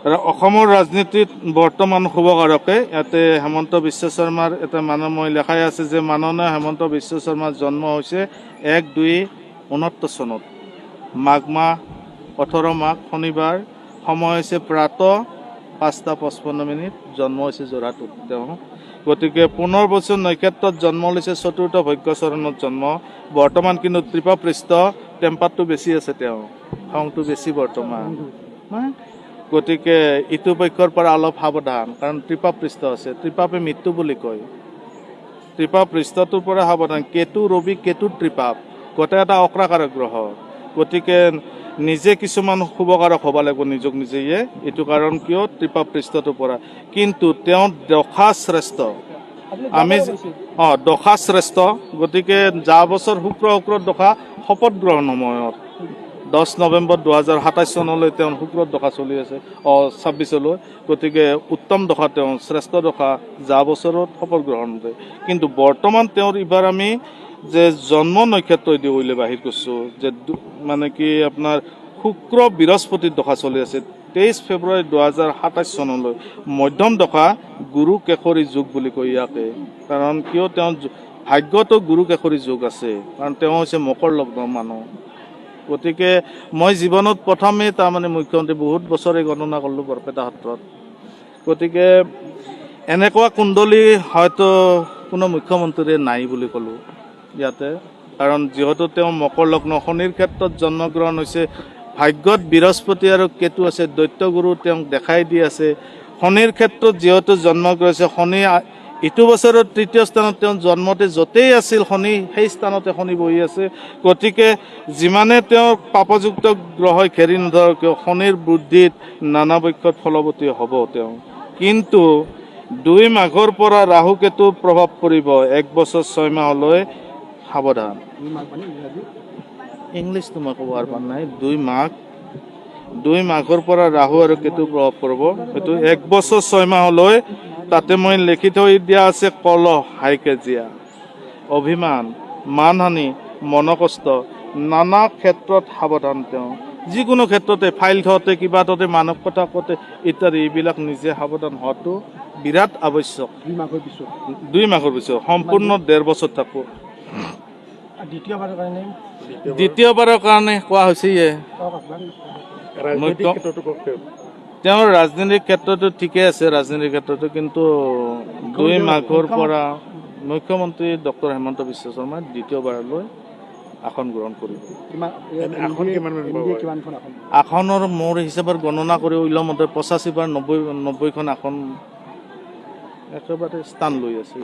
অসমৰ ৰাজনীতিত বৰ্তমান শুভকাৰকে ইয়াতে হেমন্ত বিশ্ব শৰ্মাৰ এটা মই লেখাই আছে যে মাননীয় হেমন্ত বিশ্ব শৰ্মাৰ জন্ম হৈছে 1-2-69 চনত মাঘ মাহ 18 মাঘ শনিবাৰ সময় হৈছে প্ৰাতঃ 5:55 জন্ম হৈছে যোৰহাটত তেওঁ গতিকে 15 বছৰ নক্ষত্ৰত জন্ম লৈছে চতুৰ্থ ভাগ্যচৰণত জন্ম বৰ্তমান কিন্তু ত্ৰিপাপৃষ্ঠ টেম্পাৰটো বেছি আছে তেওঁ খংটো বেছি বৰ্তমান গতিকে ইটো পক্ষৰ পৰা অলপ সাৱধান কাৰণ ত্ৰিপাপৃষ্ঠ আছে ত্ৰিপাপে মৃত্যু বুলি কয় ত্ৰিপাপৃষ্ঠটোৰ পৰা সাৱধান কেতু ৰবি কেতু ত্ৰিপাপ গোটেই এটা অক্ৰাকাৰক গ্ৰহ গতিকে নিজে কিছুমান শুভকাৰক হ'ব লাগিব নিজক নিজেয়ে এইটো কাৰণ কিয় ত্ৰিপাপৃষ্ঠটোৰ পৰা কিন্তু তেওঁ দশা শ্ৰেষ্ঠ আমি দশা শ্ৰেষ্ঠ গতিকে যোৱা বছৰ শুক্ৰ দশা শপত গ্ৰহণ সময়ত 10 নৱেম্বৰ 2027 চনলৈ তেওঁ শুক্ৰৰ দশা চলি আছে 26লৈ গতিকে উত্তম দশা তেওঁ শ্ৰেষ্ঠ দশা যোৱা বছৰত শপত গ্ৰহণ কৰে কিন্তু বৰ্তমান তেওঁৰ এইবাৰ আমি যে জন্ম নক্ষত্ৰ দি ওইলে বাহিৰ কৰিছোঁ যে মানে কি আপোনাৰ শুক্ৰ বৃহস্পতিৰ দশা চলি আছে 23 ফেব্ৰুৱাৰী 2027 চনলৈ মধ্যম দশা গুৰু কেশৰী যুগ বুলি কয় ইয়াকে কাৰণ কিয় তেওঁ ভাগ্যতো গুৰু কেশৰী যুগ আছে কাৰণ তেওঁ হৈছে মকৰ লগ্নৰ মানুহ গতিকে মই জীৱনত প্ৰথমে তাৰমানে মুখ্যমন্ত্ৰী বহুত বছৰে গণনা কৰিলোঁ বৰপেটা সত্ৰত গতিকে এনেকুৱা কুণ্ডলী হয়তো কোনো মুখ্যমন্ত্ৰীৰে নাই বুলি ক'লোঁ ইয়াতে কাৰণ যিহেতু তেওঁ মকৰ লগ্ন শনিৰ ক্ষেত্ৰত জন্মগ্ৰহণ হৈছে ভাগ্যত বৃহস্পতি আৰু কেতু আছে দৈত্যগুৰু তেওঁক দেখাই দি আছে শনিৰ ক্ষেত্ৰত যিহেতু জন্মগ্ৰহণ হৈছে শনি ইটো বছৰৰ তৃতীয় স্থানত তেওঁ জন্মতে য'তেই আছিল শনি সেই স্থানতে শনি বহি আছে গতিকে যিমানে তেওঁ পাপযুক্ত গ্ৰহই ঘেৰি নধৰক কিয় শনিৰ বুদ্ধিত নানা পক্ষত ফলৱতী হ'ব তেওঁ কিন্তু 2 মাঘৰ পৰা ৰাহু কেতুৰ প্ৰভাৱ পৰিব 1 বছৰ 6 মাহলৈ সাৱধান ইংলিছটো মই ক'ব পৰা নাই 2 মাঘৰ পৰা ৰাহু আৰু কেতুৰ প্ৰভাৱ পৰিব সেইটো 1 বছৰ 6 মাহলৈ তাতে মই লিখি থৈ দিয়া আছে কলহ হাইকেজিয়া অভিমান মানহানি মনকষ্ট নানা ক্ষেত্ৰত সাৱধান তেওঁ যিকোনো ক্ষেত্ৰতে ফাইল থওঁতে কিবা থওঁতে মানৱ কথা কওঁতে ইত্যাদি এইবিলাক নিজে সাৱধান হোৱাটো বিৰাট আৱশ্যক 2 মাঘৰ পিছত সম্পূৰ্ণ 1.5 বছৰ থাকোঁ দ্বিতীয়বাৰৰ কাৰণে কোৱা হৈছে তেওঁৰ ৰাজনৈতিক ক্ষেত্ৰতো ঠিকে আছে ৰাজনৈতিক ক্ষেত্ৰতো কিন্তু 2 মাঘৰ পৰা মুখ্যমন্ত্ৰী ডক্টৰ হেমন্ত বিশ্ব শৰ্মাই দ্বিতীয়বাৰলৈ আসন গ্ৰহণ কৰিব আসনৰ মোৰ হিচাপত গণনা কৰি ওলোৱা মতে 85 বা 90খন আসন একেবাৰে স্থান লৈ আছে